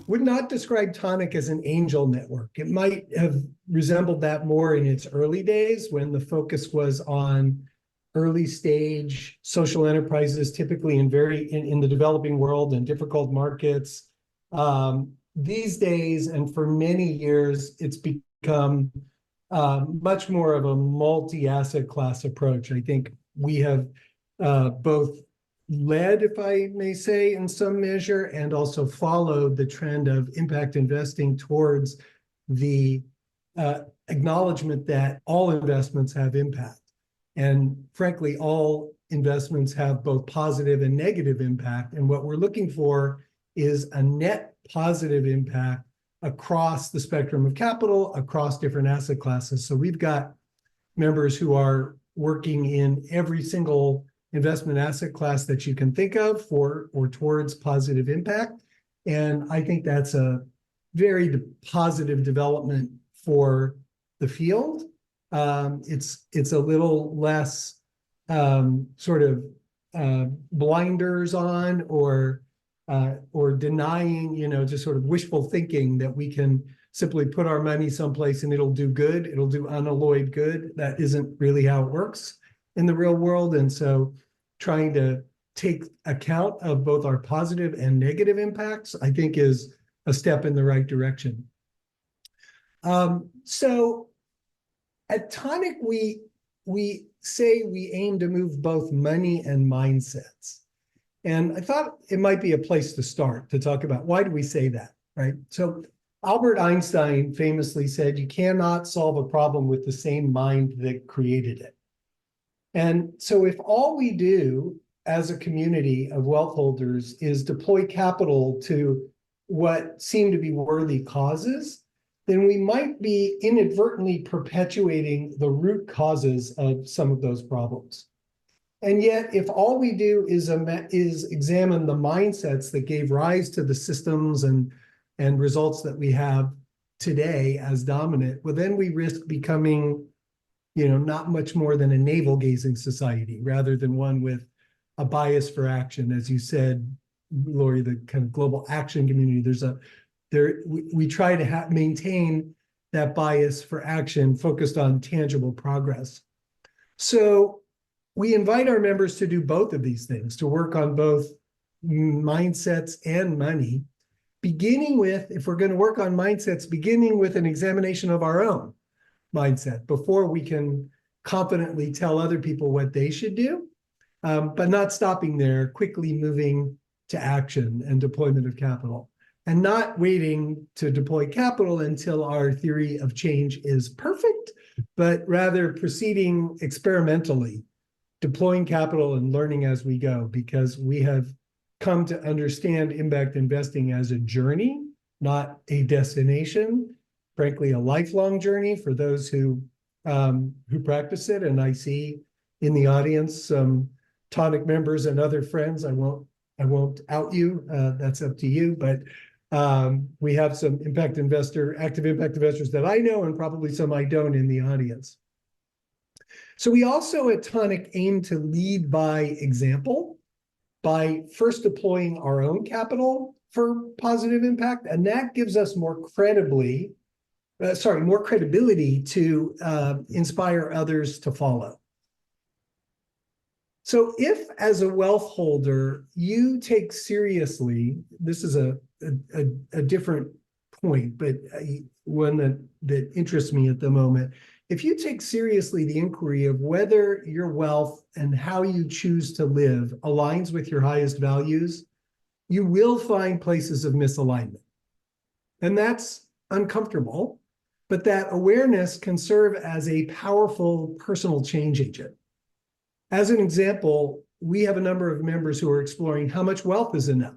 would not describe Toniic as an angel network. It might have resembled that more in its early days when the focus was on early stage social enterprises, typically in the developing world and difficult markets. These days, and for many years, it's become much more of a multi-asset class approach. I think we have both led, if I may say, in some measure, and also followed the trend of impact investing towards the acknowledgement that all investments have impact. And frankly, all investments have both positive and negative impact. And what we're looking for is a net positive impact across the spectrum of capital, across different asset classes. So we've got members who are working in every single investment asset class that you can think of for or towards positive impact. And I think that's a very positive development for the field. It's a little less blinders on or denying, just sort of wishful thinking that we can simply put our money someplace and it'll do good. It'll do unalloyed good. That isn't really how it works in the real world. And so trying to take account of both our positive and negative impacts, I think, is a step in the right direction. So at Toniic, we say we aim to move both money and mindsets. And I thought it might be a place to start to talk about why do we say that, right? So Albert Einstein famously said, you cannot solve a problem with the same mind that created it. And so if all we do as a community of wealth holders is deploy capital to what seem to be worthy causes, then we might be inadvertently perpetuating the root causes of some of those problems. And yet, if all we do is examine the mindsets that gave rise to the systems and results that we have today as dominant, well, then we risk becoming, not much more than a navel-gazing society, rather than one with a bias for action. As you said, Lori, the kind of global action community, we try to maintain that bias for action focused on tangible progress. So we invite our members to do both of these things, to work on both mindsets and money, beginning with, if we're going to work on mindsets, beginning with an examination of our own mindset before we can confidently tell other people what they should do, but not stopping there, quickly moving to action and deployment of capital, and not waiting to deploy capital until our theory of change is perfect, but rather proceeding experimentally, deploying capital and learning as we go, because we have come to understand impact investing as a journey, not a destination, frankly, a lifelong journey for those who practice it. And I see in the audience some Toniic members and other friends. I won't out you. That's up to you. But we have some active impact investors that I know, and probably some I don't in the audience. So we also at Toniic aim to lead by example by first deploying our own capital for positive impact, and that gives us more credibility to inspire others to follow. So if, as a wealth holder, you take seriously, this is a different point, but one that interests me at the moment. If you take seriously the inquiry of whether your wealth and how you choose to live aligns with your highest values, you will find places of misalignment. And that's uncomfortable, but that awareness can serve as a powerful personal change agent. As an example, we have a number of members who are exploring how much wealth is enough.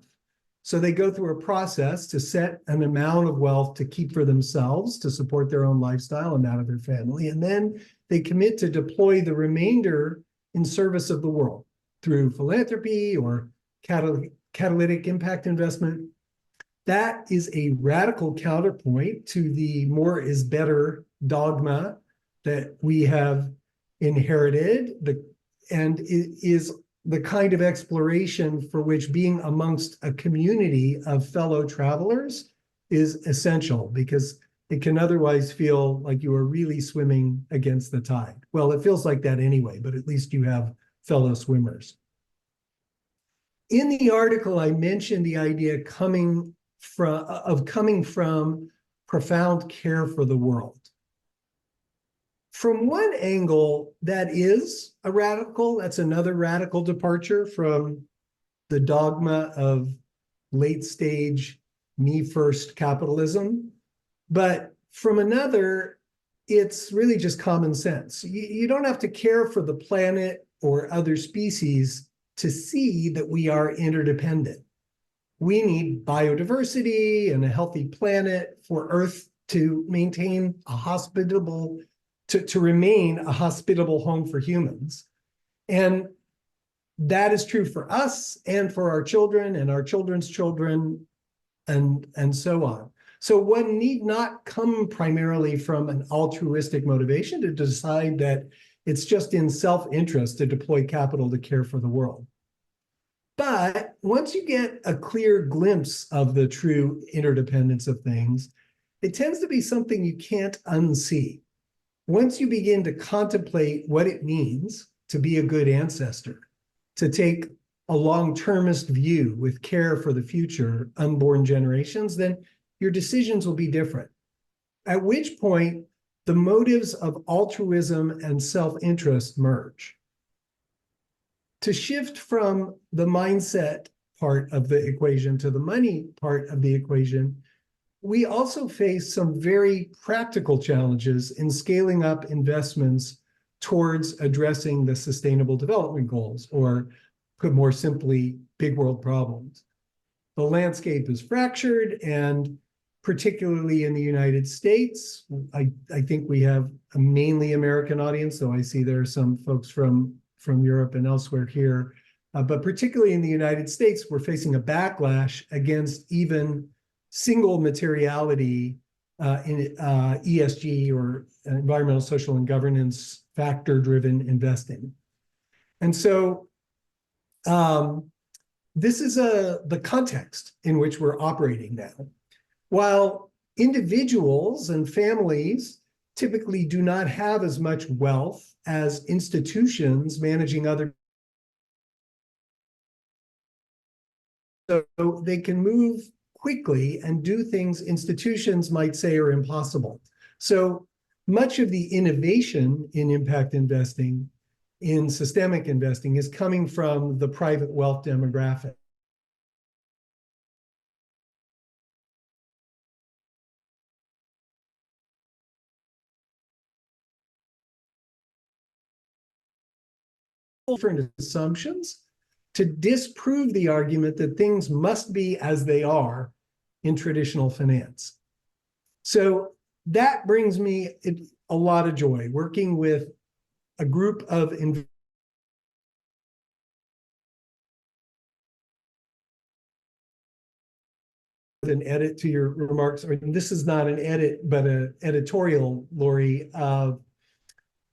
So they go through a process to set an amount of wealth to keep for themselves, to support their own lifestyle and that of their family. And then they commit to deploy the remainder in service of the world through philanthropy or catalytic impact investment. That is a radical counterpoint to the more is better dogma that we have inherited, and it is the kind of exploration for which being amongst a community of fellow travelers is essential, because it can otherwise feel like you are really swimming against the tide. Well, it feels like that anyway, but at least you have fellow swimmers. In the article, I mentioned the idea coming from profound care for the world. From one angle, that is a radical, that's another radical departure from the dogma of late stage me first capitalism. But from another, it's really just common sense. You don't have to care for the planet or other species to see that we are interdependent. We need biodiversity and a healthy planet for Earth to maintain a hospitable, to remain a hospitable home for humans. And that is true for us and for our children and our children's children, and so on. So one need not come primarily from an altruistic motivation to decide that it's just in self-interest to deploy capital to care for the world. But once you get a clear glimpse of the true interdependence of things, it tends to be something you can't unsee. Once you begin to contemplate what it means to be a good ancestor, to take a long-termist view with care for the future unborn generations, then your decisions will be different. At which point, the motives of altruism and self-interest merge. To shift from the mindset part of the equation to the money part of the equation, we also face some very practical challenges in scaling up investments towards addressing the Sustainable Development Goals, or put more simply, big world problems. The landscape is fractured, and particularly in the United States, I think we have a mainly American audience, though I see there are some folks from Europe and elsewhere here. But particularly in the United States, we're facing a backlash against even single materiality in ESG, or environmental, social, and governance factor-driven investing. And so this is the context in which we're operating now. While individuals and families typically do not have as much wealth as institutions managing other, so they can move quickly and do things institutions might say are impossible. So much of the innovation in impact investing, in systemic investing, is coming from the private wealth demographic. Different assumptions to disprove the argument that things must be as they are in traditional finance. So that brings me a lot of joy, working with a group of an edit to your remarks, or this is not an edit, but an editorial, Lori.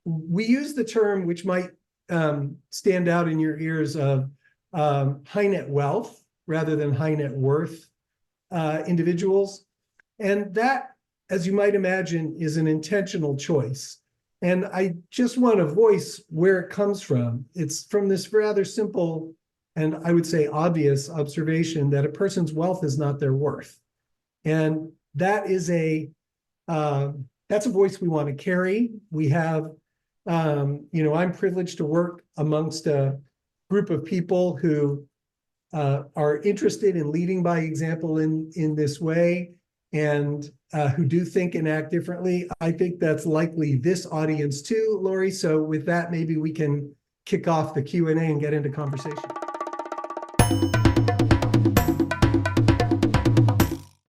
We use the term, which might stand out in your ears, of high net wealth rather than high net worth individuals. And that, as you might imagine, is an intentional choice. And I just want to voice where it comes from. It's from this rather simple and, I would say, obvious observation that a person's wealth is not their worth. And that is that's a voice we want to carry. We have, I'm privileged to work amongst a group of people who are interested in leading by example in this way, and who do think and act differently. I think that's likely this audience too, Lori. So with that, maybe we can kick off the Q&A and get into conversation.